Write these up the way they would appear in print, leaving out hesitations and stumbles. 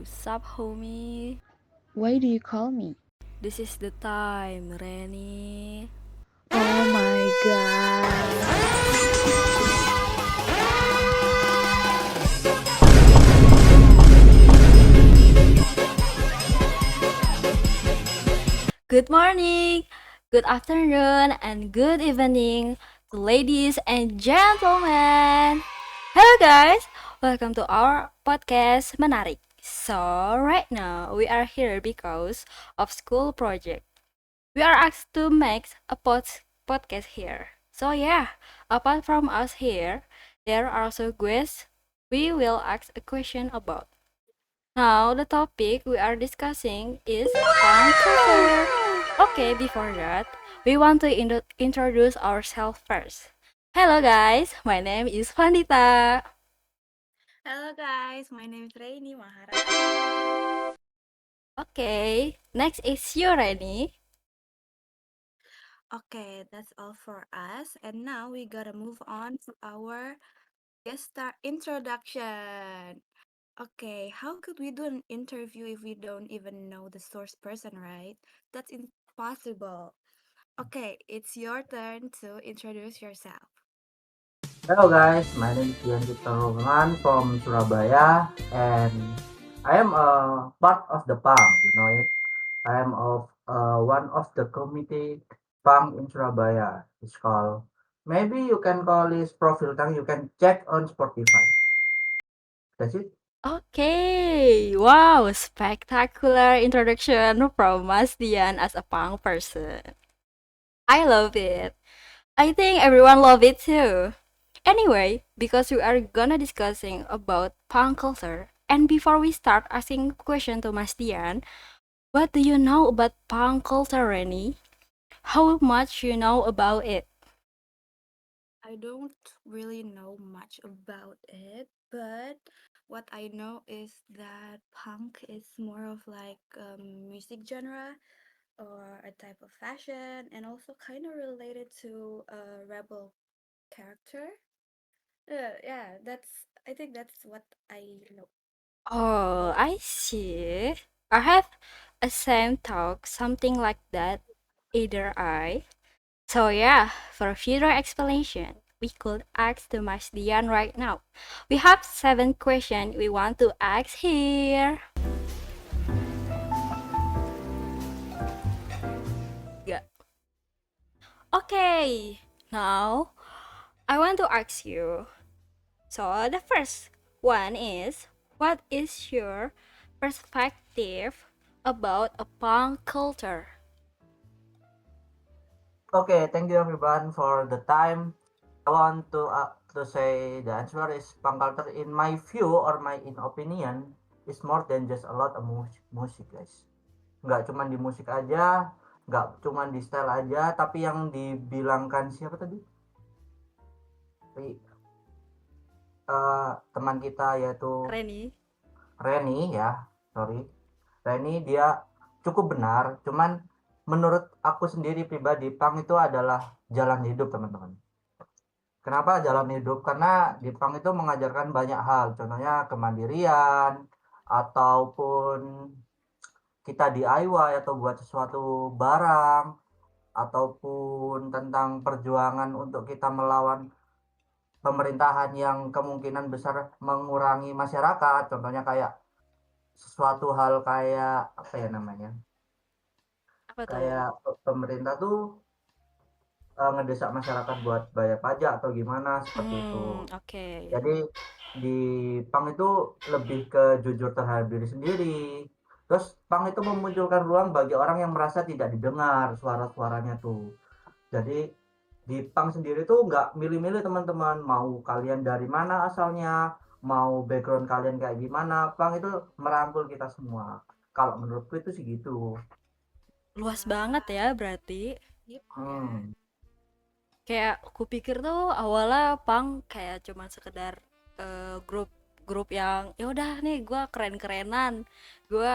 Sup, homie? Why do you call me? This is the time, Reni. Oh my god. Good morning, good afternoon, and good evening to ladies and gentlemen. Hello, guys. Welcome to our podcast Menarik. So, right now we are here because of school project. We are asked to make a podcast here. So yeah, apart from us here, there are also guests we will ask a question about. Now, the topic we are discussing is punk culture. Okay, before that, we want to introduce ourselves first. Hello guys, my name is Vandita. Hello guys, my name is Raini Maharani. Okay, next is you, Reni. Okay, that's all for us. And now we gotta move on to our guest star introduction. Okay, how could we do an interview if we don't even know the source person, right? That's impossible. Okay, it's your turn to introduce yourself. Hello guys, my name is Dian Cipta Roman from Surabaya and I am a part of the PANG, you know it. I am of one of the committee PANG in Surabaya. It's called, maybe you can call this Profil Tang, you can check on Spotify. That's it. Okay, wow, spectacular introduction from Mas Dian as a punk person. I love it. I think everyone love it too. Anyway, because we are gonna discussing about punk culture, and before we start asking question to Mas Dian, what do you know about punk culture, Reni? How much you know about it? I don't really know much about it, but what I know is that punk is more of like music genre or a type of fashion and also kind of related to a rebel character. Yeah, I think that's what I know Oh, about it. I see. I have a same talk, something like that. Either I. So yeah, for further explanation, we could ask the Mas Dian right now. We have 7 questions we want to ask here. Yeah. Okay, now I want to ask you. So the first one is, what is your perspective about a punk culture? Okay, thank you everyone for the time. I want to say the answer is punk culture in my view or my in opinion is more than just a lot of music guys. Nggak cuman di musik aja, nggak cuman di style aja, tapi yang dibilangkan siapa tadi? Teman kita yaitu Reni? Reni ya, sorry. Reni dia cukup benar, cuman menurut aku sendiri pribadi, punk itu adalah jalan hidup teman-teman. Kenapa jalan hidup? Karena di punk itu mengajarkan banyak hal, contohnya kemandirian, ataupun kita DIY atau buat sesuatu barang, ataupun tentang perjuangan untuk kita melawan pemerintahan yang kemungkinan besar mengurangi masyarakat, contohnya kayak sesuatu hal kayak apa ya namanya, Apa tuh? kayak pemerintah tuh ngedesak masyarakat buat bayar pajak atau gimana seperti itu. Oke. Jadi di punk itu lebih ke jujur terhadap diri sendiri. Terus punk itu memunculkan ruang bagi orang yang merasa tidak didengar suara-suaranya tuh. Jadi di punk sendiri tuh nggak milih-milih teman-teman, mau kalian dari mana asalnya, mau background kalian kayak gimana, punk itu merangkul kita semua. Kalau menurutku itu sih gitu. Luas banget Wah, ya berarti. deep ya. Hmm. Kayak aku pikir tuh awalnya punk kayak cuman sekedar grup grup yang ya udah nih gue keren-kerenan, gue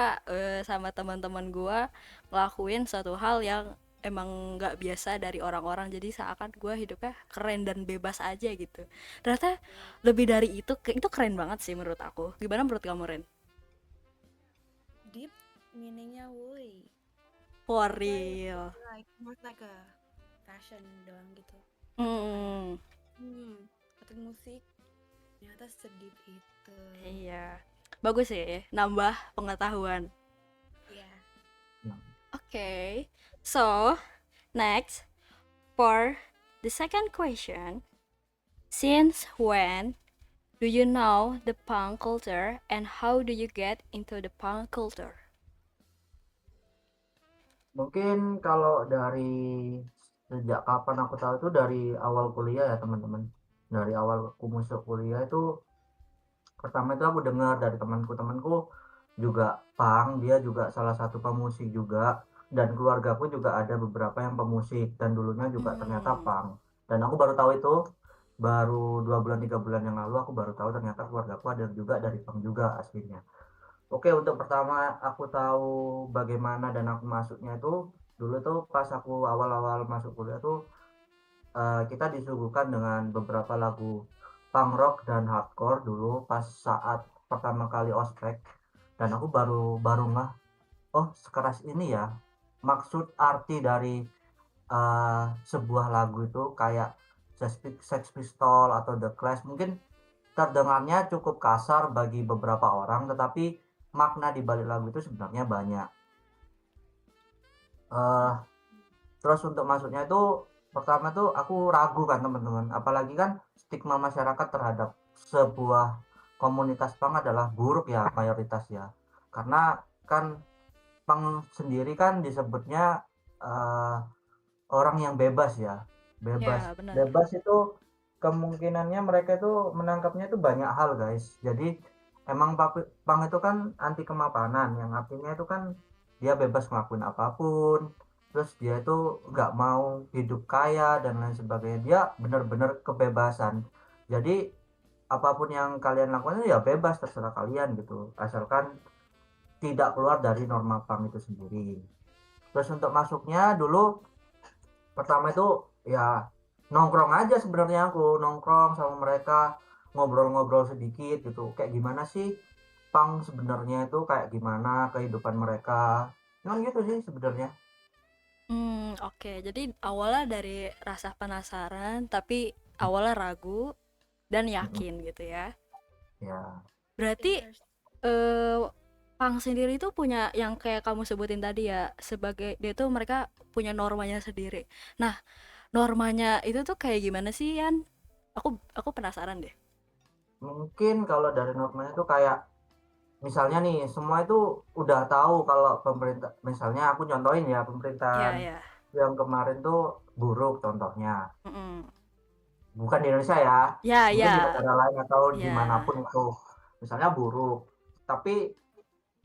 sama teman-teman gue ngelakuin suatu hal yang emang nggak biasa dari orang-orang, jadi seakan gue hidupnya keren dan bebas aja gitu. Ternyata lebih dari itu, itu keren banget sih menurut aku. Gimana menurut kamu, Ren? deep meaningnya woi. For Aku real. like more like a fashion doang gitu. Hmm, Atau musik ternyata sedip itu. iya. Bagus sih, nambah pengetahuan. Ya. Okay, so next for the second question, since when do you know the punk culture and how do you get into the punk culture? Mungkin kalau dari sejak kapan aku tahu itu dari awal kuliah ya teman-teman. Dari awal aku masuk kuliah itu pertama itu aku dengar dari temanku juga punk, dia juga salah satu pemusik juga, dan keluargaku juga ada beberapa yang pemusik dan dulunya juga ternyata punk. Dan aku baru tahu itu baru 2 bulan 3 bulan yang lalu, aku baru tahu ternyata keluargaku ada juga dari punk juga aslinya. Oke, untuk pertama aku tahu bagaimana dan aku masuknya itu dulu tuh pas aku awal-awal masuk kuliah tuh kita disuguhkan dengan beberapa lagu punk rock dan hardcore dulu pas saat pertama kali ospek, dan aku baru baru ngeh, oh sekeras ini ya maksud arti dari sebuah lagu itu, kayak Sex Pistol atau The Clash mungkin terdengarnya cukup kasar bagi beberapa orang, tetapi makna di balik lagu itu sebenarnya banyak. eh Terus untuk masuknya itu pertama tuh aku ragu kan teman-teman, apalagi kan stigma masyarakat terhadap sebuah komunitas punk adalah buruk ya mayoritas ya, karena kan punk sendiri kan disebutnya uh, orang yang bebas ya, bebas. Ya, benar. Bebas itu kemungkinannya mereka itu menangkapnya itu banyak hal guys. Jadi emang punk itu kan anti kemapanan, yang artinya itu kan dia bebas ngelakuin apapun, terus dia itu nggak mau hidup kaya dan lain sebagainya, dia bener-bener kebebasan. Jadi apapun yang kalian lakukan itu ya bebas, terserah kalian gitu, asalkan tidak keluar dari norma punk itu sendiri. Terus untuk masuknya dulu pertama itu ya nongkrong aja, sebenarnya aku nongkrong sama mereka, ngobrol-ngobrol sedikit gitu, kayak gimana sih punk sebenarnya itu, kayak gimana kehidupan mereka, cuman gitu sih sebenarnya. Oke. Jadi awalnya dari rasa penasaran, tapi awalnya ragu dan yakin gitu ya. Ya, Berarti eh pang sendiri itu punya yang kayak kamu sebutin tadi ya, sebagai dia tuh mereka punya normanya sendiri. Nah, normanya itu tuh kayak gimana sih, Yan? Aku penasaran deh. mungkin kalau dari normanya itu kayak misalnya nih semua itu udah tahu kalau pemerintah, misalnya aku contohin ya, Ya, pemerintahan ya. yang kemarin tuh buruk contohnya, Mm-mm. bukan di Indonesia ya, Ya, mungkin di ya. negara lain atau Ya. dimanapun itu misalnya buruk, tapi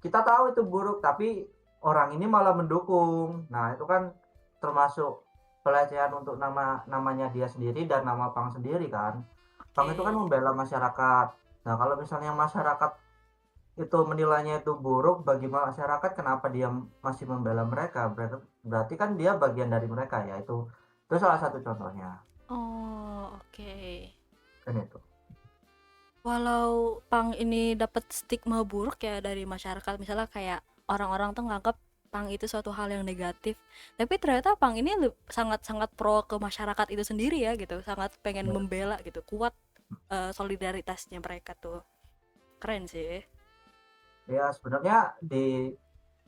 kita tahu itu buruk tapi orang ini malah mendukung. Nah itu kan termasuk pelecehan untuk namanya dia sendiri dan nama pang sendiri kan. Pang itu kan Oke. membela masyarakat. Nah kalau misalnya masyarakat itu menilainya itu buruk bagi masyarakat, kenapa dia masih membela mereka? Berarti kan dia bagian dari mereka ya, itu salah satu contohnya Oh, oke. kan itu. Walau pang ini dapat stigma buruk ya dari masyarakat, misalnya kayak orang-orang tuh nganggap pang itu suatu hal yang negatif, tapi ternyata pang ini sangat-sangat pro ke masyarakat itu sendiri ya gitu, sangat pengen membela gitu, kuat solidaritasnya mereka tuh, keren sih. Ya sebenarnya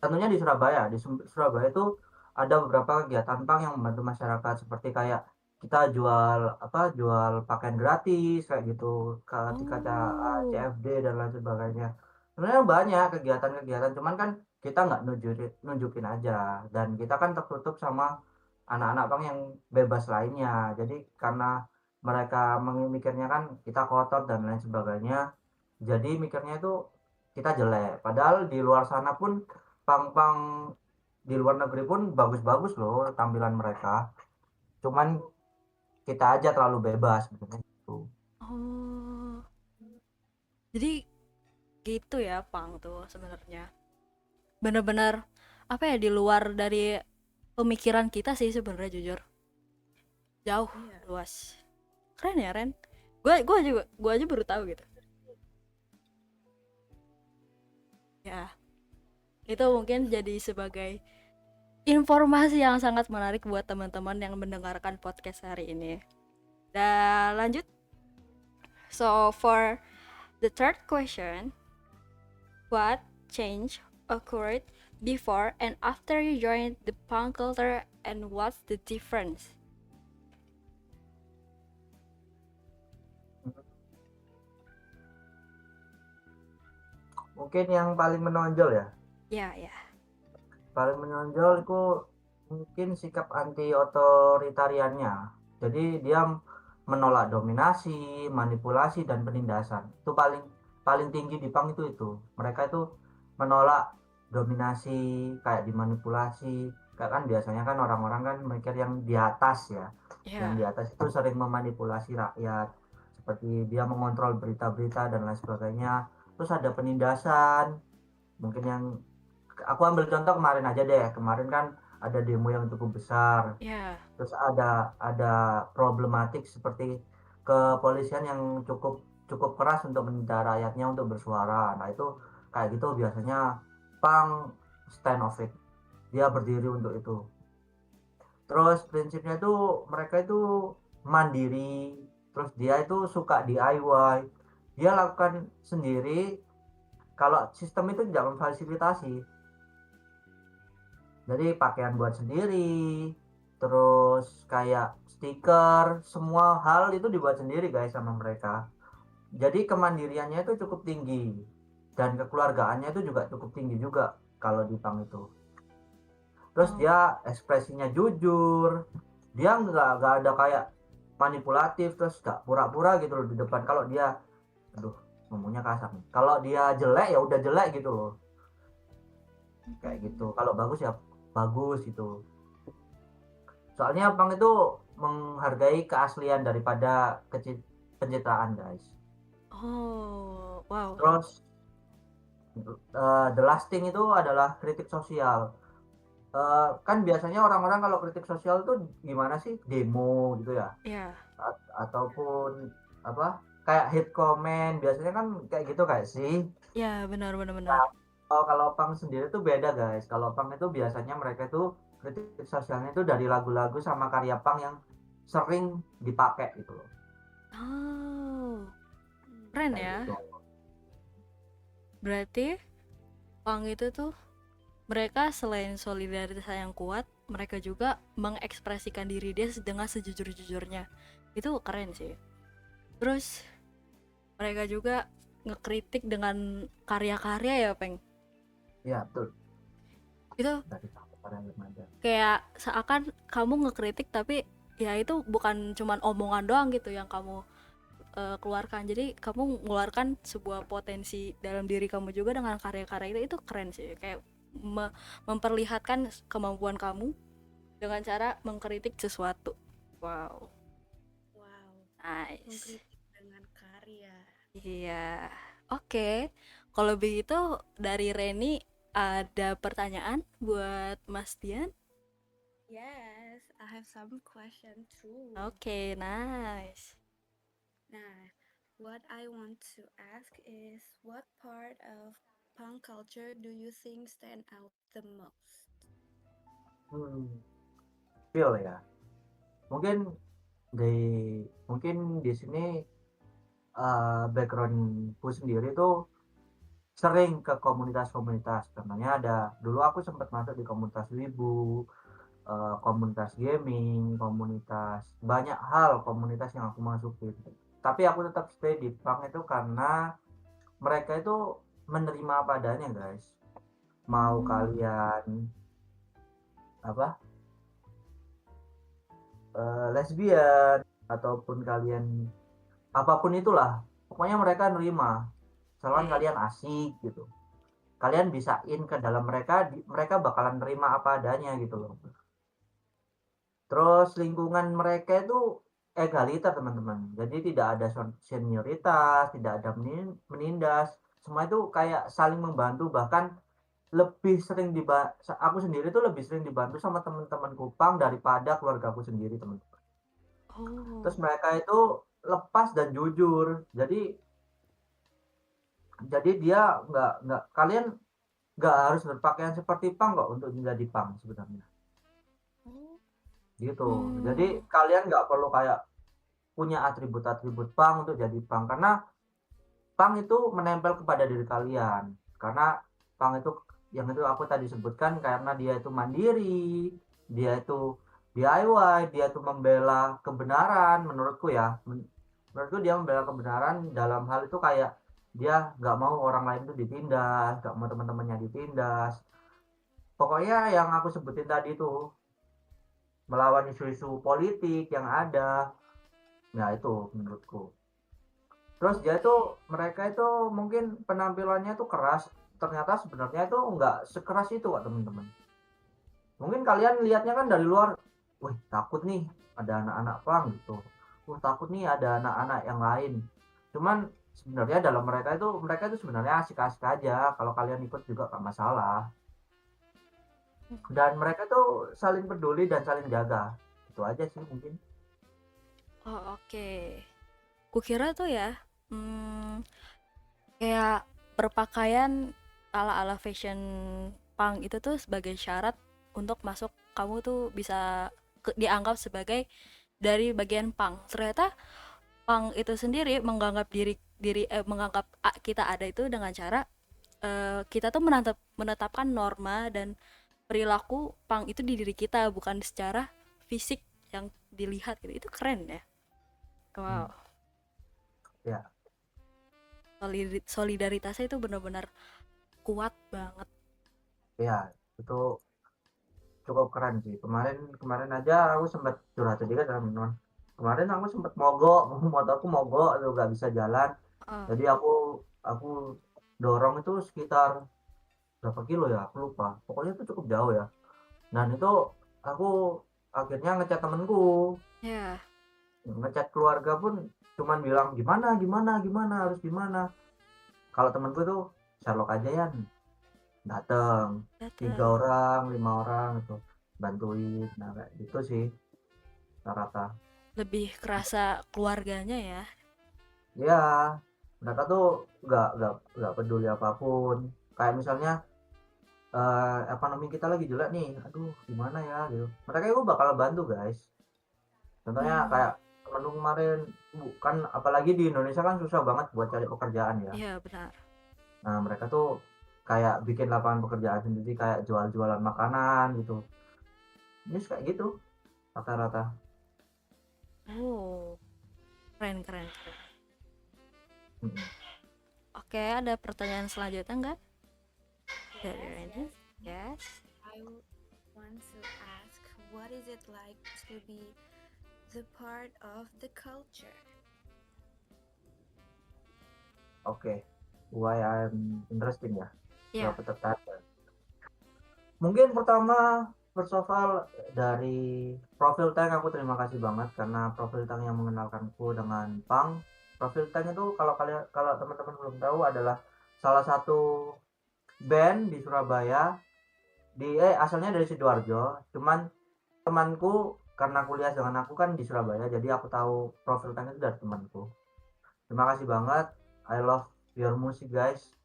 tentunya di Surabaya, Surabaya itu ada beberapa kegiatan pang yang membantu masyarakat, seperti kayak kita jual pakaian gratis kayak gitu, ketika Oh, CFD dan lain sebagainya. Sebenarnya banyak kegiatan-kegiatan, cuman kan kita nggak nunjukin aja, dan kita kan tertutup sama anak-anak pang yang bebas lainnya. Jadi karena mereka memikirnya kan kita kotor dan lain sebagainya, jadi mikirnya itu kita jelek, padahal di luar sana pun pang-pang di luar negeri pun bagus-bagus loh tampilan mereka, cuman kita aja terlalu bebas gitu. oh, jadi gitu ya pang tuh sebenarnya bener-bener apa ya, di luar dari pemikiran kita sih sebenarnya, jujur jauh, Iya. luas, keren ya Ren. Gue aja baru tahu gitu ya. Itu mungkin jadi sebagai informasi yang sangat menarik buat teman-teman yang mendengarkan podcast hari ini. Dan lanjut. So for the third question, what change occurred before and after you joined the punk culture and what's the difference? Mungkin yang paling menonjol ya. Ya. Paling menonjol itu mungkin sikap anti otoritariannya. Jadi dia menolak dominasi, manipulasi dan penindasan. Itu paling tinggi di punk itu. Mereka itu menolak dominasi, kayak dimanipulasi. Kayak kan biasanya kan orang-orang kan mikir yang di atas ya. Yang di Ya. atas itu sering memanipulasi rakyat. Seperti dia mengontrol berita-berita dan lain sebagainya. Terus ada penindasan. Mungkin yang aku ambil contoh kemarin aja deh. Kemarin kan ada demo yang cukup besar. Ya. Terus ada problematik seperti kepolisian yang cukup keras untuk meminta rakyatnya untuk bersuara. Nah itu kayak gitu biasanya punk stand of it. Dia berdiri untuk itu. Terus prinsipnya itu mereka itu mandiri. Terus dia itu suka DIY. Dia lakukan sendiri. Kalau sistem itu tidak memfasilitasi. Jadi pakaian buat sendiri, terus kayak stiker, semua hal itu dibuat sendiri guys sama mereka. Jadi kemandiriannya itu cukup tinggi dan kekeluargaannya itu juga cukup tinggi juga kalau di punk itu. Terus Oh. dia ekspresinya jujur, dia nggak ada kayak manipulatif, terus nggak pura-pura gitu loh di depan. Kalau dia, aduh ngomongnya kasar nih, kalau dia jelek ya udah jelek gitu loh, kayak gitu. Kalau bagus ya bagus gitu. Soalnya punk itu menghargai keaslian daripada pencitraan guys. Oh, wow. Terus the last thing itu adalah kritik sosial. Kan biasanya orang-orang kalau kritik sosial tuh gimana sih, demo gitu ya, Ya. ataupun apa kayak hate comment biasanya kan kayak gitu kayak sih. Ya, benar. Nah, kalau punk sendiri tuh beda guys. Kalau punk itu biasanya mereka tuh kritik sosialnya itu dari lagu-lagu sama karya punk yang sering dipakai gitu loh. Oh, keren Kayak ya. gitu. Berarti punk itu tuh mereka selain solidaritas yang kuat, mereka juga mengekspresikan diri dia dengan sejujur-jujurnya. Itu keren sih. Terus mereka juga ngekritik dengan karya-karya ya, Peng. Iya betul. Itu Dari karya remaja. kayak seakan kamu ngekritik tapi ya itu bukan cuman omongan doang gitu yang kamu keluarkan. Jadi kamu mengeluarkan sebuah potensi dalam diri kamu juga dengan karya-karya itu keren sih. Kayak memperlihatkan kemampuan kamu dengan cara mengkritik sesuatu. Wow, Wow, nice. mengkritik dengan karya. Iya. Oke. Kalau begitu dari Reni ada pertanyaan buat Mas Dian? Yes, I have some question too. Oke, nice. Nah, what I want to ask is what part of punk culture do you think stand out the most? Feel ya. Mungkin di sini backgroundku sendiri tuh sering ke komunitas-komunitas. Contohnya dulu aku sempat masuk di komunitas wibu, komunitas gaming, komunitas banyak hal komunitas yang aku masukin. Tapi aku tetap stay di punk itu karena mereka itu menerima apa adanya guys. Mau kalian apa lesbian ataupun kalian apapun itulah, pokoknya mereka nerima selama kalian asik gitu, kalian bisa ke dalam mereka bakalan nerima apa adanya gitu loh. Terus lingkungan mereka itu egaliter teman-teman, jadi tidak ada senioritas, tidak ada menindas, semua itu kayak saling membantu. Bahkan aku sendiri tuh lebih sering dibantu sama teman-teman Kupang daripada keluargaku sendiri teman-teman. Terus mereka itu lepas dan jujur, jadi dia nggak kalian nggak harus berpakaian seperti punk kok untuk menjadi punk sebenarnya. Oh. Gitu. Hmm. Jadi kalian nggak perlu kayak punya atribut-atribut punk untuk jadi punk, karena punk itu menempel kepada diri kalian. Karena punk itu yang itu aku tadi sebutkan, karena dia itu mandiri, dia itu DIY, dia itu membela kebenaran menurutku ya. Menurutku dia membela kebenaran dalam hal itu kayak dia nggak mau orang lain itu ditindas, nggak mau teman-temannya ditindas. Pokoknya yang aku sebutin tadi itu melawan isu-isu politik yang ada. Ya itu menurutku. Terus dia tuh mereka itu mungkin penampilannya tuh keras, ternyata sebenarnya itu nggak sekeras itu kok teman-teman. Mungkin kalian lihatnya kan dari luar, wih takut nih ada anak-anak pang gitu, takut nih ada anak-anak yang lain. Cuman sebenarnya dalam mereka itu sebenarnya asik-asik aja, kalau kalian ikut juga gak masalah. Dan mereka tuh saling peduli dan saling jaga, itu aja sih mungkin. Oh, oke. Kukira tuh ya, kayak berpakaian ala-ala fashion punk itu tuh sebagai syarat untuk masuk, kamu tuh bisa dianggap sebagai dari bagian punk. Ternyata punk itu sendiri menganggap menganggap kita ada itu dengan cara kita tuh menetapkan norma dan perilaku punk itu di diri kita, bukan secara fisik yang dilihat gitu. Itu keren ya. Wow. Ya. Solidaritasnya itu benar-benar kuat banget. Ya, itu cukup keren sih. Kemarin aja aku sempat curhat sedikit sama teman. Kemarin aku sempat mogok, motorku mogok, itu nggak bisa jalan. Jadi aku dorong itu sekitar berapa kilo ya, aku lupa. Pokoknya itu cukup jauh ya. Dan itu aku akhirnya ngechat temenku, Ya. ngechat keluarga pun cuman bilang gimana harus gimana. Kalau temenku tuh Sherlock aja ya, datang 3 orang 5 orang itu bantuin, nah kayak gitu sih rata-rata. Lebih kerasa keluarganya ya. Ya mereka tuh nggak peduli apapun, kayak misalnya ekonomi kita lagi jelek nih, aduh gimana ya gitu, mereka itu bakal bantu guys. Contohnya kayak temen kemarin, kan apalagi di Indonesia kan susah banget buat cari pekerjaan ya. Iya benar. Nah mereka tuh kayak bikin lapangan pekerjaan sendiri, kayak jual-jualan makanan gitu. Ini kayak gitu rata-rata. Oh, keren. Oke, ada pertanyaan selanjutnya enggak? Dari Reni? Yes. I want to ask, what is it like to be the part of the culture? Oke, why I'm interesting ya. Ya. Berapa tertarik. Mungkin pertama, first of all, dari Profil Tank aku terima kasih banget, karena Profil Tank yang mengenalkanku dengan punk. Profil Tank itu kalau teman-teman belum tahu adalah salah satu band di Surabaya, asalnya dari Sidoarjo. Cuman temanku, karena kuliah dengan aku kan di Surabaya, jadi aku tahu Profil Tank itu dari temanku. Terima kasih banget, I love your music guys,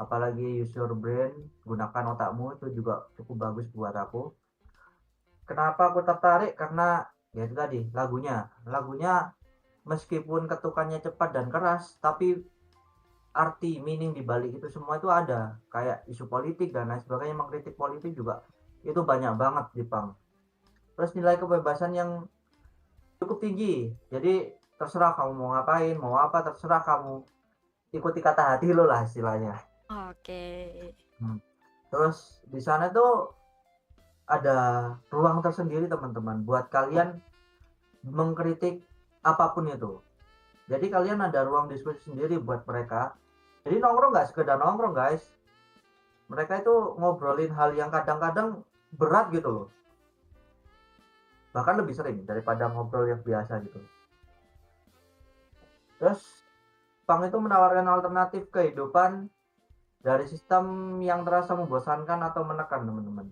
apalagi Use Your Brain, gunakan otakmu, itu juga cukup bagus buat aku. Kenapa aku tertarik? Karena ya itu tadi, lagunya meskipun ketukannya cepat dan keras, tapi arti meaning di balik itu semua itu ada, kayak isu politik dan lain sebagainya, mengkritik politik juga itu banyak banget di punk. Terus nilai kebebasan yang cukup tinggi, jadi terserah kamu mau ngapain, mau apa, terserah kamu, ikuti kata hati lo lah istilahnya. Oke. Terus di sana tuh ada ruang tersendiri teman-teman buat kalian mengkritik apapun itu. Jadi kalian ada ruang diskusi sendiri buat mereka. Jadi nongkrong nggak sekedar nongkrong guys, mereka itu ngobrolin hal yang kadang-kadang berat gitu loh, bahkan lebih sering daripada ngobrol yang biasa gitu. Terus punk itu menawarkan alternatif kehidupan dari sistem yang terasa membosankan atau menekan teman-teman.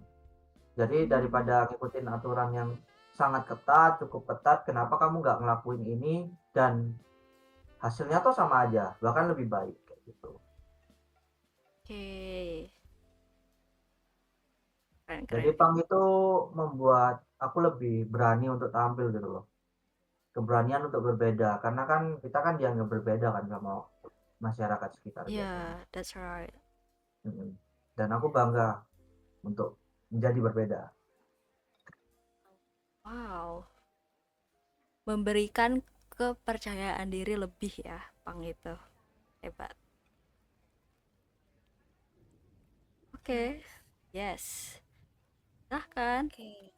Jadi daripada ngikutin aturan yang sangat ketat, cukup ketat, kenapa kamu nggak ngelakuin ini dan hasilnya tuh sama aja, bahkan lebih baik kayak gitu. Oke. keren Jadi keren. punk itu membuat aku lebih berani untuk tampil gitu loh. Keberanian untuk berbeda karena kan kita kan dianggap berbeda kan sama masyarakat sekitar biasanya. Yeah, that's right. Mm-mm. Dan aku bangga untuk menjadi berbeda. Wow, memberikan kepercayaan diri lebih ya, Pang itu. Hebat. Oke. Nice. Yes. Silahkan. Okay.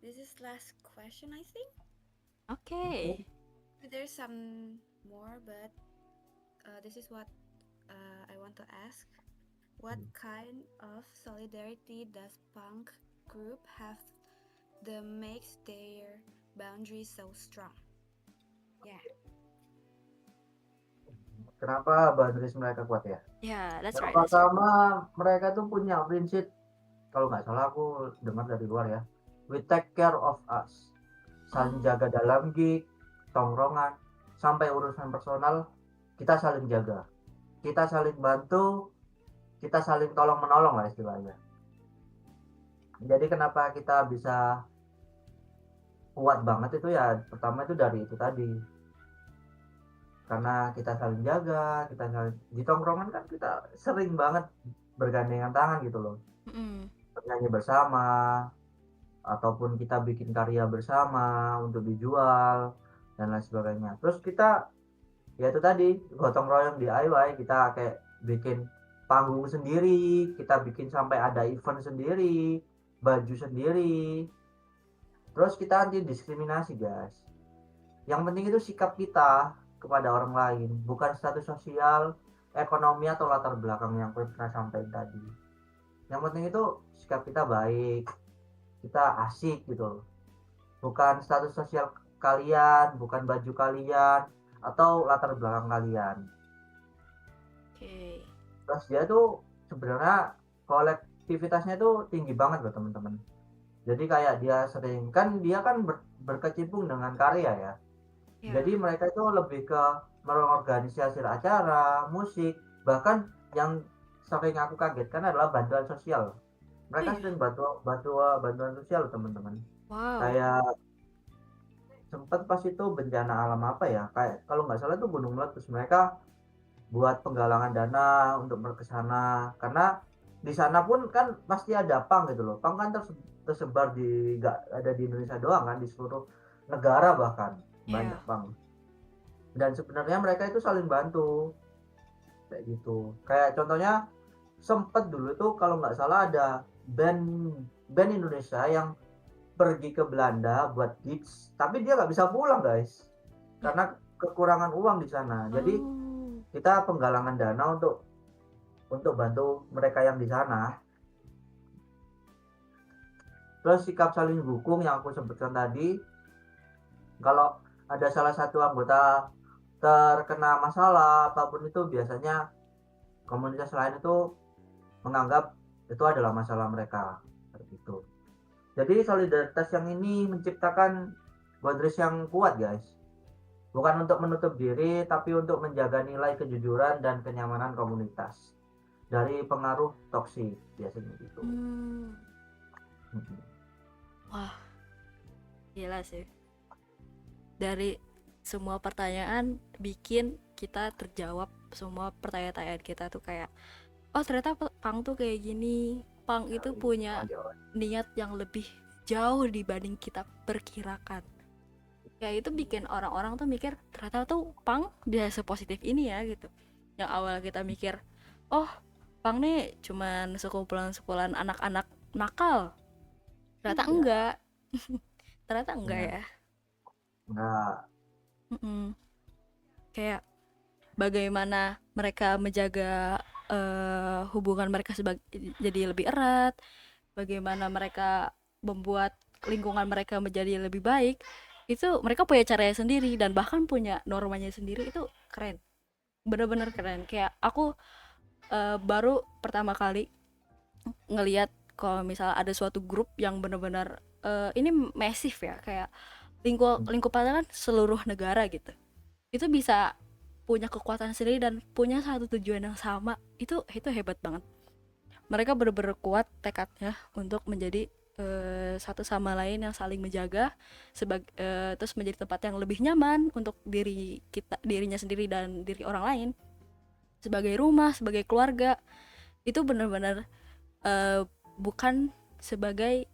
This is last question, I think. Oke. There's some more, but this is what I want to ask. What kind of solidarity does punk group have that makes their boundaries so strong? Yeah. Kenapa boundaries mereka kuat ya? Yeah, that's Yang right, that's right. pertama mereka tuh punya prinsip, kalau nggak salah aku dengar dari luar ya, we take care of us. Saling Oh, jaga dalam gig, tongkrongan, sampai urusan personal kita saling jaga, kita saling bantu, kita saling tolong menolong lah istilahnya. Jadi kenapa kita bisa kuat banget itu ya pertama itu dari itu tadi, karena kita saling jaga, kita saling di tongkrongan kan kita sering banget bergandengan tangan gitu loh, mm-mm. bernyanyi bersama ataupun kita bikin karya bersama untuk dijual dan lain sebagainya. Terus kita ya itu tadi gotong royong DIY, kita kayak bikin panggung sendiri, kita bikin sampai ada event sendiri, baju sendiri. Terus kita anti diskriminasi guys. Yang penting itu sikap kita kepada orang lain, bukan status sosial, ekonomi atau latar belakang yang pernah sampaikan tadi. Yang penting itu sikap kita baik, kita asik gitu, bukan status sosial kalian, bukan baju kalian atau latar belakang kalian. Oke. Terus dia tuh sebenarnya kolektivitasnya tuh tinggi banget loh teman-teman. Jadi kayak dia sering kan dia kan berkecimpung dengan karya ya. Yeah. Jadi mereka itu lebih ke mengorganisasi acara, musik, bahkan yang sering aku kagetkan adalah bantuan sosial. Mereka iya. sering bantuan sosial teman-teman. Wow. Kayak sempat pas itu bencana alam apa ya, kayak kalau nggak salah itu gunung meletus, mereka buat penggalangan dana untuk ke sana karena di sana pun kan pasti ada punk gitu loh. Punk kan tersebar di nggak ada di Indonesia doang kan, di seluruh negara bahkan banyak Yeah. punk. Dan sebenarnya mereka itu saling bantu kayak gitu. Kayak contohnya sempet dulu tuh kalau nggak salah ada band Indonesia yang pergi ke Belanda buat gigs, tapi dia nggak bisa pulang guys karena kekurangan uang di sana. Jadi Oh. kita penggalangan dana untuk bantu mereka yang di sana. Terus sikap saling dukung yang aku sebutkan tadi, kalau ada salah satu anggota terkena masalah apapun itu biasanya komunitas lain itu menganggap itu adalah masalah mereka gitu. Jadi solidaritas yang ini menciptakan boundaries yang kuat guys, bukan untuk menutup diri tapi untuk menjaga nilai kejujuran dan kenyamanan komunitas dari pengaruh toksik biasanya gitu. Wah, gila sih. Dari semua pertanyaan bikin kita terjawab semua pertanyaan kita tuh kayak, oh ternyata punk tuh kayak gini. Punk itu punya niat yang lebih jauh dibanding kita perkirakan. Ya itu bikin orang-orang tuh mikir ternyata tuh punk bisa sepositif ini ya gitu. Yang awal kita mikir, oh punk nih cuman sekumpulan anak-anak nakal. Ternyata enggak. Ternyata enggak ya. Enggak. Kayak bagaimana mereka menjaga hubungan mereka jadi lebih erat, bagaimana mereka membuat lingkungan mereka menjadi lebih baik, itu mereka punya caranya sendiri dan bahkan punya normanya sendiri. Itu keren, bener-bener keren. Kayak aku baru pertama kali ngelihat kalau misalnya ada suatu grup yang bener-bener ini masif ya, kayak lingkupannya kan seluruh negara gitu, itu bisa punya kekuatan sendiri dan punya satu tujuan yang sama. Itu hebat banget. mereka bener-bener kuat tekadnya untuk menjadi satu sama lain yang saling menjaga terus menjadi tempat yang lebih nyaman untuk dirinya sendiri dan diri orang lain, sebagai rumah, sebagai keluarga. Itu benar-benar bukan sebagai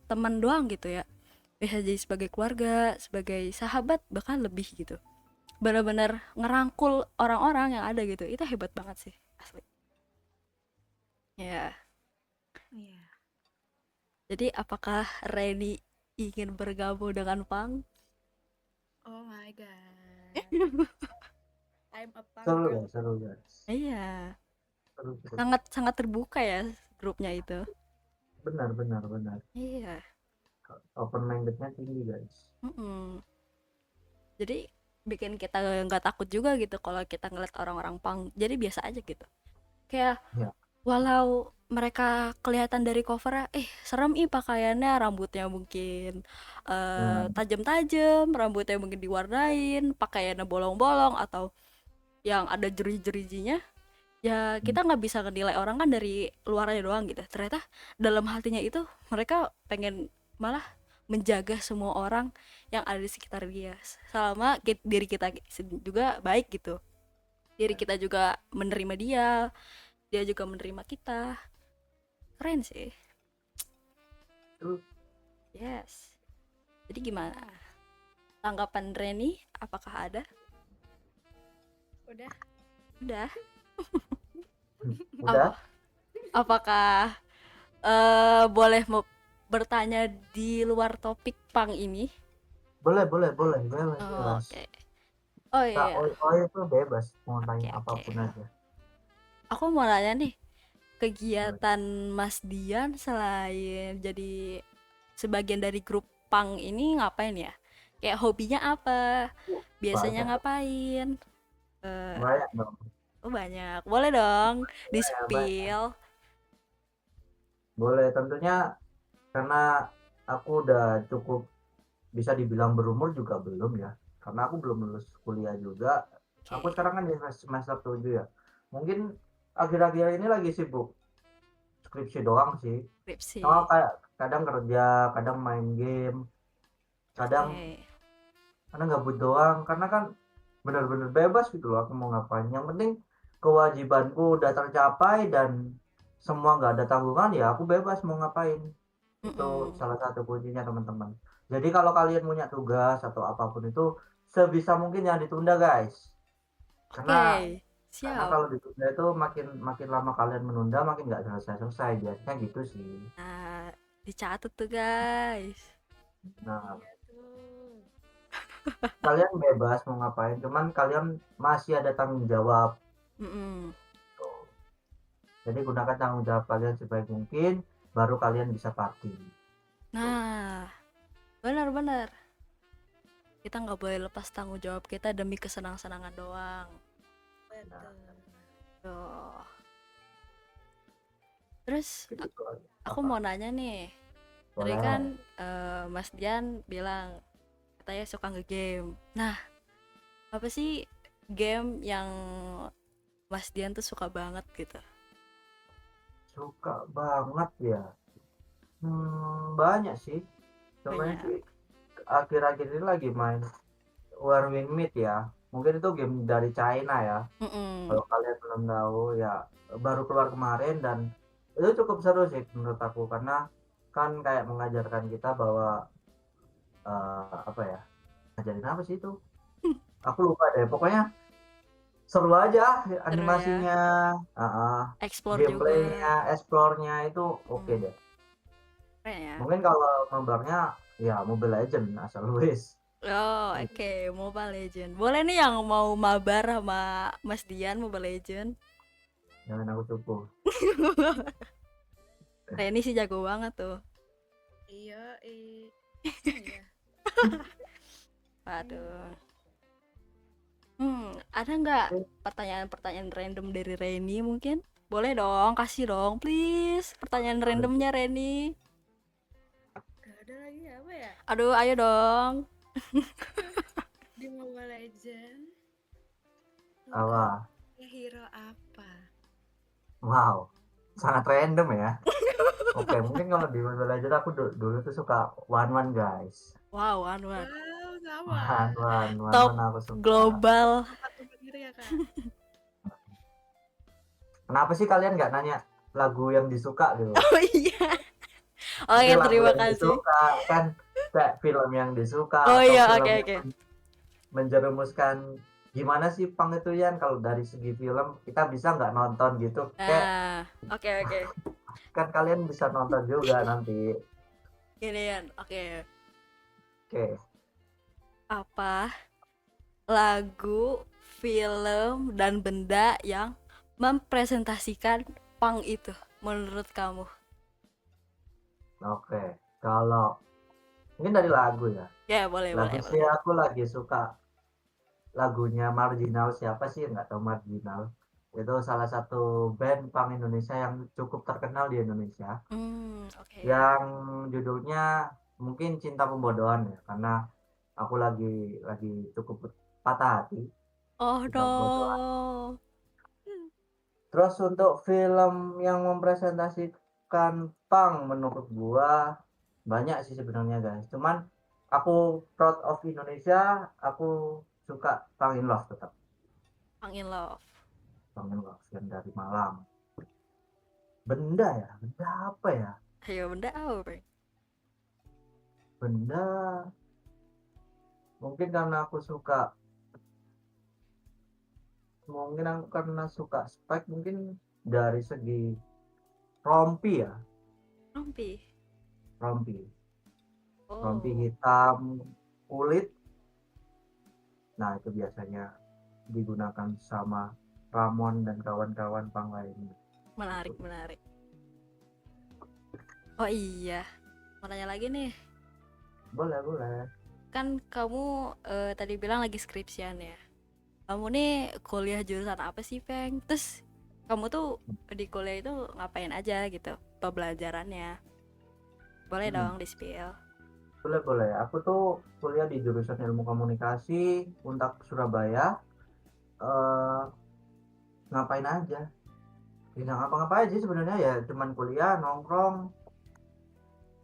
teman doang gitu ya, bisa jadi sebagai keluarga, sebagai sahabat, bahkan lebih gitu. Benar-benar ngerangkul orang-orang yang ada gitu. Itu hebat banget sih asli ya. Iya. Jadi apakah Reni ingin bergabung dengan Pang? Oh my god. I'm a punk Seru girl. ya, seru guys. Iya, Seru, seru. sangat terbuka ya grupnya itu. Benar, benar, benar. Iya. Open mindednya tinggi guys. Jadi bikin kita nggak takut juga gitu kalau kita ngeliat orang-orang Pang. Jadi biasa aja gitu. Kayak Ya. walau mereka kelihatan dari covernya, serem pakaiannya, rambutnya mungkin tajam-tajam, rambutnya mungkin diwarnain, pakaiannya bolong-bolong atau yang ada jeri-jerijinya. Ya kita nggak bisa nilai orang kan dari luarnya doang gitu. Ternyata dalam hatinya itu mereka pengen malah menjaga semua orang yang ada di sekitar dia, selama diri kita juga baik gitu. Diri kita juga menerima dia juga menerima kita. Keren sih. Yes. Jadi gimana tanggapan Reni? Apakah ada? Udah. Udah. Apakah boleh bertanya di luar topik Pang ini? Boleh. Oke. Oh iya. Itu bebas mau tanya apapun aja. Aku mau nanya nih, kegiatan Mas Dian selain jadi sebagian dari grup Pang ini ngapain ya? Kayak hobinya apa? Biasanya ngapain? Banyak dong. Oh banyak. Boleh dong di-spill. Boleh, tentunya karena aku udah cukup bisa dibilang berumur juga belum ya. Karena aku belum lulus kuliah juga. Aku sekarang kan di semester 7 ya. Mungkin akhir-akhir ini lagi sibuk skripsi doang sih. Sama kayak kadang kerja, kadang main game, kadang gabut doang. Karena kan benar-benar bebas gitu loh aku mau ngapain. Yang penting kewajibanku udah tercapai dan semua nggak ada tanggungan, ya aku bebas mau ngapain. Itu salah satu kuncinya teman-teman. Jadi kalau kalian punya tugas atau apapun itu sebisa mungkin jangan ditunda guys. Karena kalau ditunda itu makin lama kalian menunda makin nggak selesai biasanya gitu sih. Nah, dicatat tuh guys. Nah, kalian bebas mau ngapain, cuman kalian masih ada tanggung jawab. Jadi gunakan tanggung jawab kalian sebaik mungkin, baru kalian bisa party. Nah, benar. Kita nggak boleh lepas tanggung jawab kita demi kesenang-senangan doang. Betul. Terus aku mau nanya nih, tadi kan Mas Dian bilang katanya suka nge-game. Nah, apa sih game yang Mas Dian tuh suka banget gitu? Suka banget ya. Banyak sih. Sebenarnya sih akhir-akhir ini lagi main War Wing Meet ya. Mungkin itu game dari China ya. Kalau kalian belum tahu ya, baru keluar kemarin dan itu cukup seru sih menurut aku, karena kan kayak mengajarkan kita bahwa apa ya? Ngajarin apa sih itu? Aku lupa deh. Pokoknya seru aja animasinya, gameplaynya, explore-nya itu oke deh. Mungkin kalau gambarnya ya Mobile Legend asal Luis. Oke. Mobile Legend. Boleh nih yang mau mabar sama Mas Dian Mobile Legend. Jangan aku cukup. Reni sih jago banget tuh. Iya. Waduh. Ada nggak pertanyaan-pertanyaan random dari Reni mungkin? Boleh dong, kasih dong, please. Pertanyaan randomnya Reni. Gak ada lagi apa ya? Aduh, ayo dong. Di Mobile Legend. Apa? Hero apa? Wow. sangat random ya. Oke, mungkin kalau di Mobile Legends aku dulu tuh suka One guys. Wow, One. Wow, sama. Top One aku suka. global. Tempat diri ya kak. Kenapa sih kalian nggak nanya lagu yang disuka gitu? Oh iya. Ini Oke, lagu terima yang kasih. disuka kan, kayak film yang disuka Oh atau iya, film oke yang oke. menjerumuskan gimana sih punk itu Yan, kalau dari segi film kita bisa nggak nonton gitu, kayak Nah, oke oke. kan kalian bisa nonton juga nanti. Ginian, oke. Oke, Apa lagu, film, dan benda yang mempresentasikan punk itu menurut kamu? oke. Kalau mungkin dari lagu ya, Ya, boleh lagu boleh sih boleh. aku lagi suka lagunya Marginal. Siapa sih yang nggak tahu Marginal? Itu salah satu band punk Indonesia yang cukup terkenal di Indonesia, Oke. yang judulnya mungkin Cinta Pembodohan ya, karena aku lagi cukup patah hati, Oh cinta pembodohan. no. Terus untuk film yang mempresentasikan punk menurut gua banyak sih sebenarnya guys, cuman aku proud of Indonesia, aku suka Punk in Love tetap. Punk in Love. Punk in Love yang dari Malang. Benda ya, benda apa ya? Ayo, benda apa, Bang? Benda mungkin karena aku suka, mungkin aku karena suka spek, mungkin dari segi rompi ya, Rompi. rompi rompi Oh, hitam kulit. Nah itu biasanya digunakan sama Ramon dan kawan-kawan pang lainnya gitu. menarik menarik. Oh iya, mau tanya lagi nih. Boleh boleh. Kan kamu tadi bilang lagi skripsian ya. Kamu nih kuliah jurusan apa sih, Peng? Terus kamu tuh di kuliah itu ngapain aja gitu? Pembelajarannya. Boleh Hmm, dong di-spill. boleh boleh. Aku tuh kuliah di jurusan ilmu komunikasi Untak Surabaya. eh, Ngapain aja? Tidak ngapa-ngapain sih sebenarnya, ya cuman kuliah nongkrong,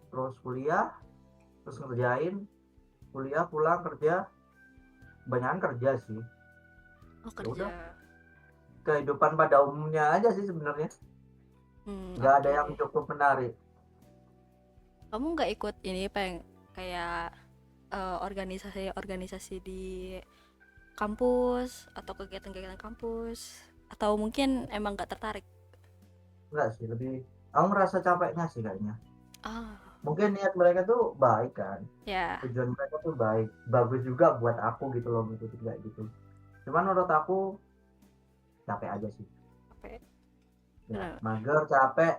terus kuliah, terus ngerjain kuliah, pulang kerja, kebanyakan kerja sih. Oh, Ya udah, kerja. kehidupan pada umumnya aja sih sebenarnya, nggak ada Oke. yang cukup menarik. Kamu nggak ikut ini, Peng? Kayak organisasi-organisasi di kampus atau kegiatan-kegiatan kampus, atau mungkin emang nggak tertarik? Enggak sih, lebih aku ngerasa capeknya sih kayaknya. Ah, Mungkin niat mereka tuh baik kan, ya. tujuan mereka tuh baik, bagus juga buat aku gitu loh, ngikutin kayak gitu. Cuman menurut aku capek aja sih, Oke. ya Benar. mager, capek,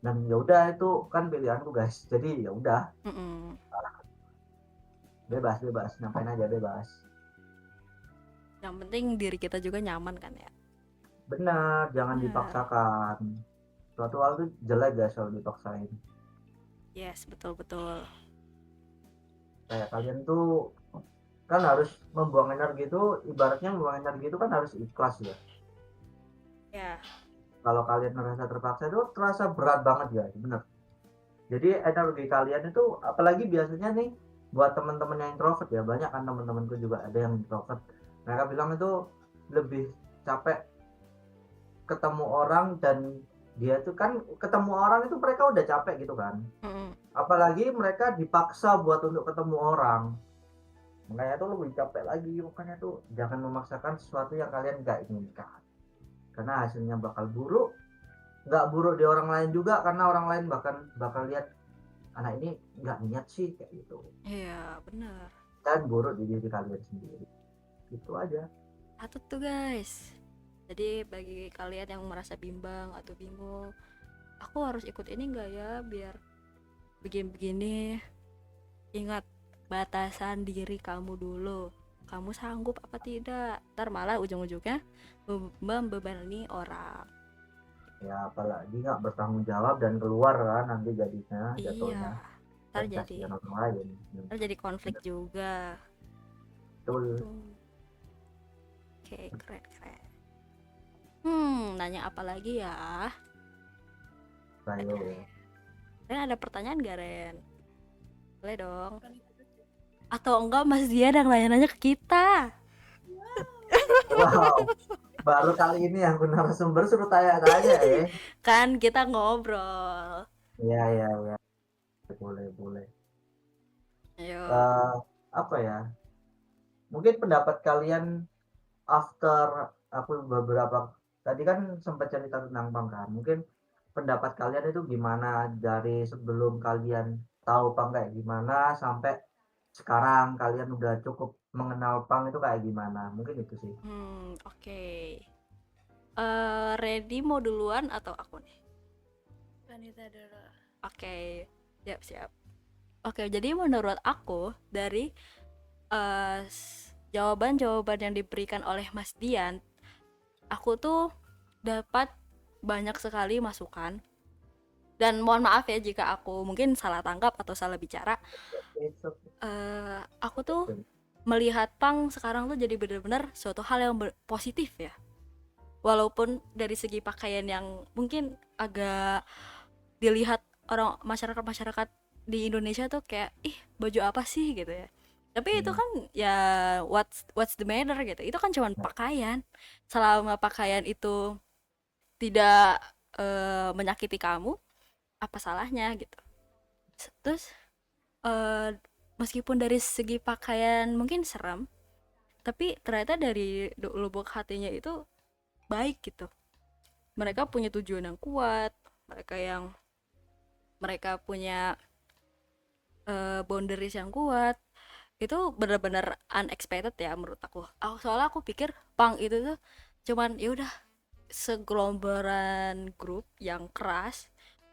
dan ya udah itu kan pilihanku guys, jadi ya udah, Mm-mm. bebas bebas ngapain aja bebas. Yang penting diri kita juga nyaman kan ya. Benar, jangan Benar. dipaksakan, suatu hal tuh jelek guys kalau dipaksain. Yes, betul betul. Kayak kalian tuh kan harus membuang energi itu, ibaratnya membuang energi itu kan harus ikhlas ya. Ya. Kalau kalian merasa terpaksa itu terasa berat banget guys, bener. Jadi energi kalian itu, apalagi biasanya nih buat teman-teman yang introvert ya, banyak kan teman-temanku juga ada yang introvert, mereka bilang itu lebih capek ketemu orang, dan dia tuh kan ketemu orang itu mereka udah capek gitu kan, Mm-mm. apalagi mereka dipaksa buat untuk ketemu orang, makanya tuh lebih capek lagi. Makanya tuh jangan memaksakan sesuatu yang kalian gak inginkan, karena hasilnya bakal buruk. Nggak buruk di orang lain juga, karena orang lain bahkan bakal lihat anak ini nggak niat sih kayak gitu, Iya, benar. dan buruk di diri kalian sendiri. Itu aja. Patut tuh guys. Jadi bagi kalian yang merasa bimbang atau bingung, aku harus ikut ini enggak ya biar begini-begini, ingat batasan diri kamu dulu. Kamu sanggup apa tidak? Ntar malah ujung-ujungnya membebani orang. Ya apalagi nggak bertanggung jawab dan keluar kan nanti jadinya Iya, jatuhnya, ntar dan jadi kasihan orang lain. ntar jadi konflik juga. Betul. Gitu. Oke, keren keren. Nanya apa lagi ya? Ayo. Ren ada pertanyaan gak Ren? Boleh dong. Bukan itu aja. Atau enggak Mas Dian yang nanya-nanya ke kita? Wow, baru kali ini aku narasumber suruh tanya-tanya ya. Kan kita ngobrol. Iya, iya, iya. Boleh, boleh. Ayo. Apa ya? Mungkin pendapat kalian after aku beberapa tadi kan sempat cerita tentang punk kan. Mungkin pendapat kalian itu gimana dari sebelum kalian tahu punk kayak gimana sampai sekarang kalian udah cukup mengenal punk itu kayak gimana? Mungkin itu sih. Oke. Ready mau duluan atau aku nih? Vanita dulu. Oke, siap. Oke, jadi menurut aku dari jawaban-jawaban yang diberikan oleh Mas Dian, aku tuh dapat banyak sekali masukan. Dan mohon maaf ya jika aku mungkin salah tangkap atau salah bicara. Aku tuh melihat punk sekarang tuh jadi benar-benar suatu hal yang positif ya. Walaupun dari segi pakaian yang mungkin agak dilihat orang masyarakat di Indonesia tuh kayak baju apa sih gitu ya. Tapi itu kan ya what's the matter gitu. Itu kan cuma pakaian. Selama pakaian itu tidak menyakiti kamu, apa salahnya gitu. Terus meskipun dari segi pakaian mungkin serem, tapi ternyata dari lubuk hatinya itu baik gitu. Mereka punya tujuan yang kuat, mereka punya boundaries yang kuat. Itu benar-benar unexpected ya menurut aku. Soalnya aku pikir punk itu tuh cuman ya udah segelombaran grup yang keras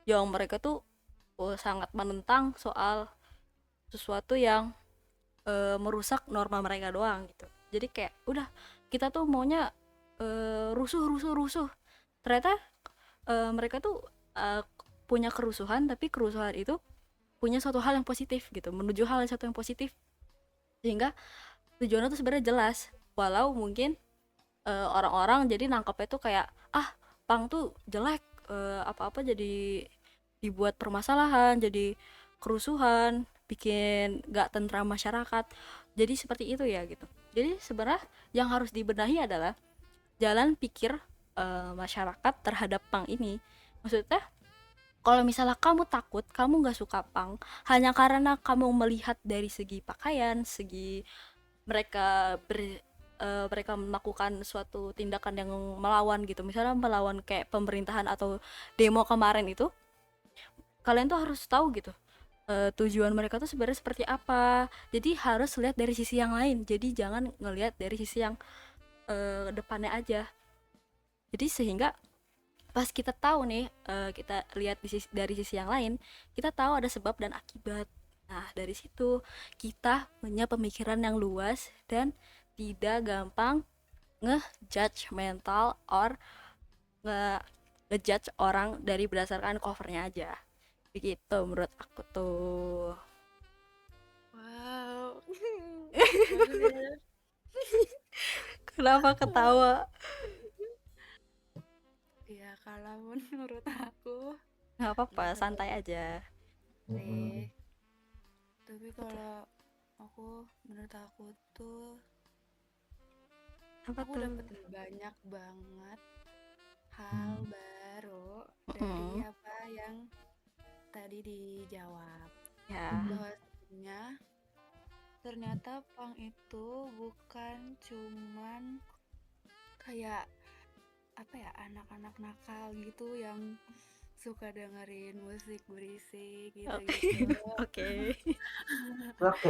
yang mereka tuh sangat menentang soal sesuatu yang merusak norma mereka doang gitu. Jadi kayak udah kita tuh maunya rusuh. Ternyata mereka tuh punya kerusuhan, tapi kerusuhan itu punya suatu hal yang positif gitu, menuju hal yang satu yang positif, sehingga tujuannya tuh sebenarnya jelas. Walau mungkin orang-orang jadi nangkepnya tuh kayak punk tuh jelek, apa-apa jadi dibuat permasalahan, jadi kerusuhan, bikin gak tentram masyarakat. Jadi seperti itu ya gitu. Jadi sebenarnya yang harus dibenahi adalah jalan pikir masyarakat terhadap punk ini. Maksudnya kalau misalnya kamu takut, kamu gak suka punk hanya karena kamu melihat dari segi pakaian, segi mereka mereka melakukan suatu tindakan yang melawan gitu, misalnya melawan kayak pemerintahan atau demo kemarin itu, kalian tuh harus tahu gitu tujuan mereka tuh sebenarnya seperti apa. Jadi harus lihat dari sisi yang lain, jadi jangan ngelihat dari sisi yang depannya aja. Jadi sehingga pas kita tahu nih, kita lihat dari sisi yang lain, kita tahu ada sebab dan akibat. Nah dari situ kita punya pemikiran yang luas dan tidak gampang nge-judge mental or nge-judge orang dari berdasarkan covernya aja. Begitu menurut aku tuh. Wow. Kenapa ketawa? Ya kalau menurut aku Nggak apa-apa, santai aja. sih. Tapi kalau menurut aku tuh Apa aku tuh? dapetin banyak banget hal baru dari apa yang tadi dijawab. Ya. Bahwasanya ternyata punk itu bukan cuman kayak apa ya, anak-anak nakal gitu yang suka dengerin musik berisik gitu-gitu. Oke.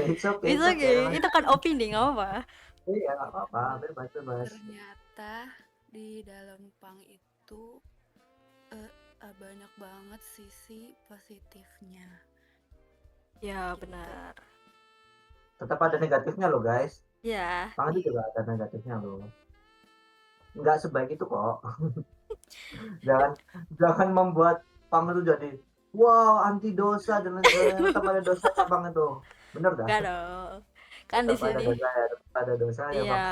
It's okay. It's okay. Itu kan opini, nggak apa-apa. Iya, nggak apa-apa, bebas. Ternyata di dalam punk itu banyak banget sisi positifnya. Ya Gitu. benar. Tetap ada negatifnya loh guys. Ya. Punk itu juga ada negatifnya loh. Nggak sebaik itu kok. jangan membuat punk itu jadi wow anti dosa dan lain-lain. Tetap ada dosa punk itu. Bener dah? Enggak dong. Kan di Tetap sini. ada dosa ya. Iya.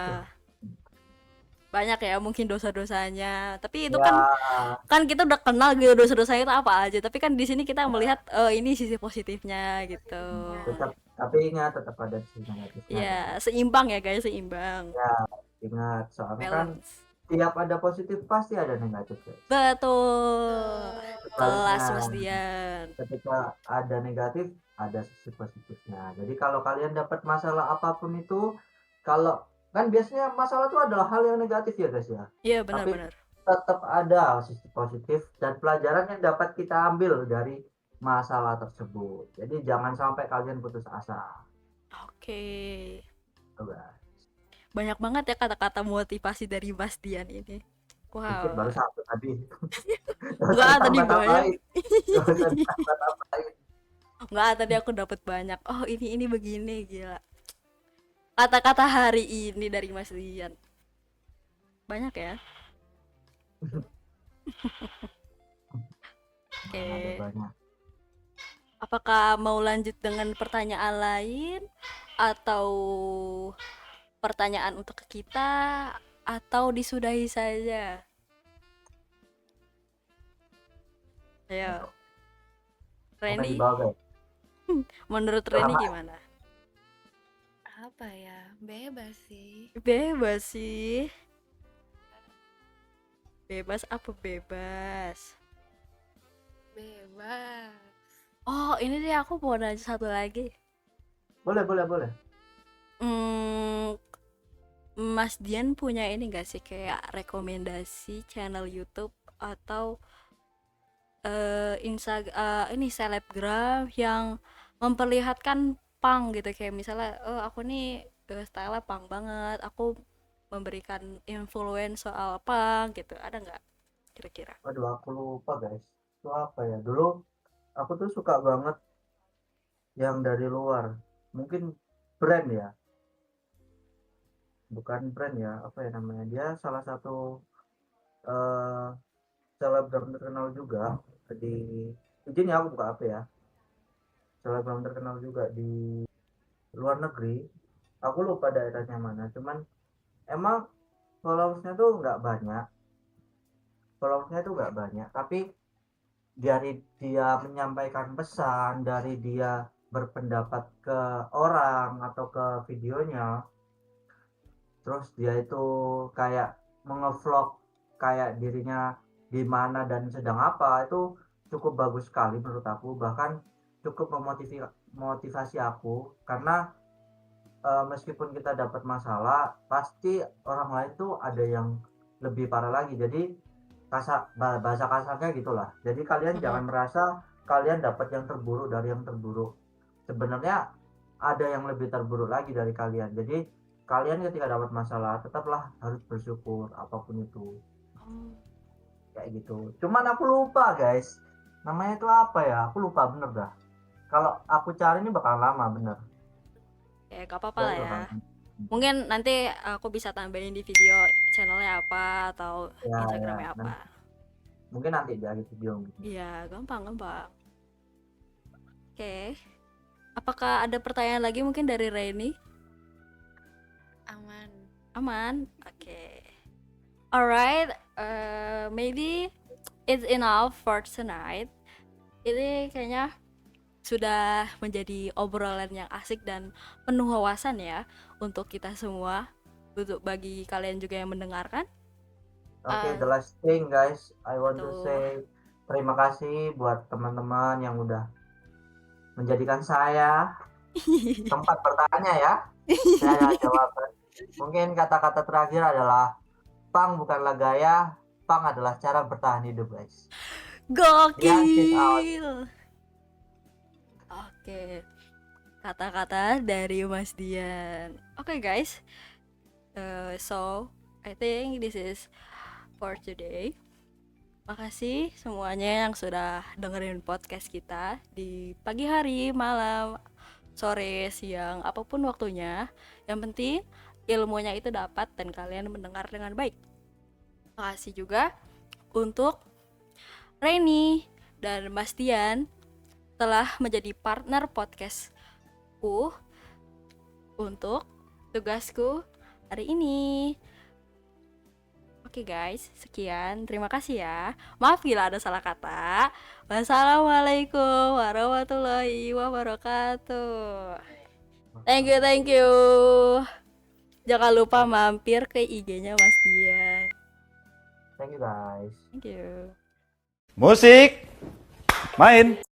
banyak ya mungkin dosa-dosanya. Tapi itu Ya, kan kita udah kenal gitu dosa-dosanya itu apa aja. Tapi kan di sini kita melihat ini sisi positifnya gitu. tetap tapi ingat tetap ada sisi negatifnya Ya, guys. seimbang ya guys, seimbang. Ya, ingat soalnya kan Balance. tiap ada positif pasti ada negatif guys. Betul. Sebaliknya Kelas Mas Dian. ketika ada negatif ada sisi positifnya. Jadi kalau kalian dapat masalah apapun itu, kalau kan biasanya masalah itu adalah hal yang negatif ya guys ya. Iya, Tapi benar-benar. tetap ada sisi positif dan pelajaran yang dapat kita ambil dari masalah tersebut. Jadi jangan sampai kalian putus asa. Oke. Coba. Banyak banget ya kata-kata motivasi dari Mas Dian ini. Sedikit Wow. baru satu tadi. Gak usah Enggak, tadi banyak. ditambah-tambahin. Gak usah ditambah-tambahin. Enggak, tadi aku dapat banyak. Oh, ini begini, gila. Kata-kata hari ini dari Mas Dian. Banyak ya. Oke. Ada banyak. Apakah mau lanjut dengan pertanyaan lain atau pertanyaan untuk kita atau disudahi saja? Ayo. Apa yang Reni, dibawa guys? menurut Reni gimana? Apa ya? Bebas sih. Bebas sih. Bebas apa bebas? Bebas. Oh, ini deh aku mau nanya satu lagi. Boleh. Hmm, Mas Dian punya ini gak sih kayak rekomendasi channel YouTube atau ini selebgram yang memperlihatkan punk gitu, kayak misalnya aku nih style punk banget, aku memberikan influence soal punk gitu, ada nggak kira-kira? Waduh, aku lupa guys. Itu apa ya? Dulu aku tuh suka banget yang dari luar. Mungkin brand ya. Bukan brand ya. Apa ya namanya? Dia salah satu eh selebgram terkenal juga di izin ya aku buka apa ya? Selebgram terkenal juga di luar negeri. Aku lupa daerahnya mana. Cuman emang followersnya tuh nggak banyak. Followersnya tuh nggak banyak. Tapi dari dia menyampaikan pesan, dari dia berpendapat ke orang atau ke videonya, terus dia itu kayak mengevlog kayak dirinya di mana dan sedang apa, itu cukup bagus sekali menurut aku, bahkan cukup memotivasi aku karena meskipun kita dapat masalah pasti orang lain tuh ada yang lebih parah lagi. Jadi bahasa kasarnya gitulah, jadi kalian jangan merasa kalian dapat yang terburuk dari yang terburuk. Sebenarnya ada yang lebih terburuk lagi dari kalian. Jadi kalian ketika dapat masalah tetaplah harus bersyukur apapun itu, kayak gitu. Cuman aku lupa guys, namanya itu apa ya, aku lupa bener dah. Kalau aku cari ini bakal lama bener. Ya gak apa-apa Jadi lah ya, bakal mungkin nanti aku bisa tambahin di video channelnya apa atau ya, instagramnya apa. mungkin nanti di akhir video gitu. Iya, gampang. Oke. Apakah ada pertanyaan lagi mungkin dari Reni? Aman. Oke. Alright, maybe it's enough for tonight. Ini kayaknya sudah menjadi obrolan yang asik dan penuh wawasan ya untuk kita semua, untuk bagi kalian juga yang mendengarkan. Oke, the last thing guys, I want to Betul. say terima kasih buat teman-teman yang udah menjadikan saya tempat bertanya ya. Saya jawaban. Mungkin kata-kata terakhir adalah punk bukanlah gaya, punk adalah cara bertahan hidup guys. Gokil. Oke, kata-kata dari Mas Dian. Oke guys, so I think this is for today. Makasih semuanya yang sudah dengerin podcast kita di pagi hari, malam, sore, siang, apapun waktunya. Yang penting ilmunya itu dapat dan kalian mendengar dengan baik. Makasih juga untuk Reni dan Mas Dian telah menjadi partner podcastku untuk tugasku hari ini. Oke guys, sekian. Terima kasih ya. Maaf bila ada salah kata. Wassalamualaikum warahmatullahi wabarakatuh. Thank you, thank you. Jangan lupa mampir ke IG-nya Mas Dian. Thank you guys. Thank you. Musik, main.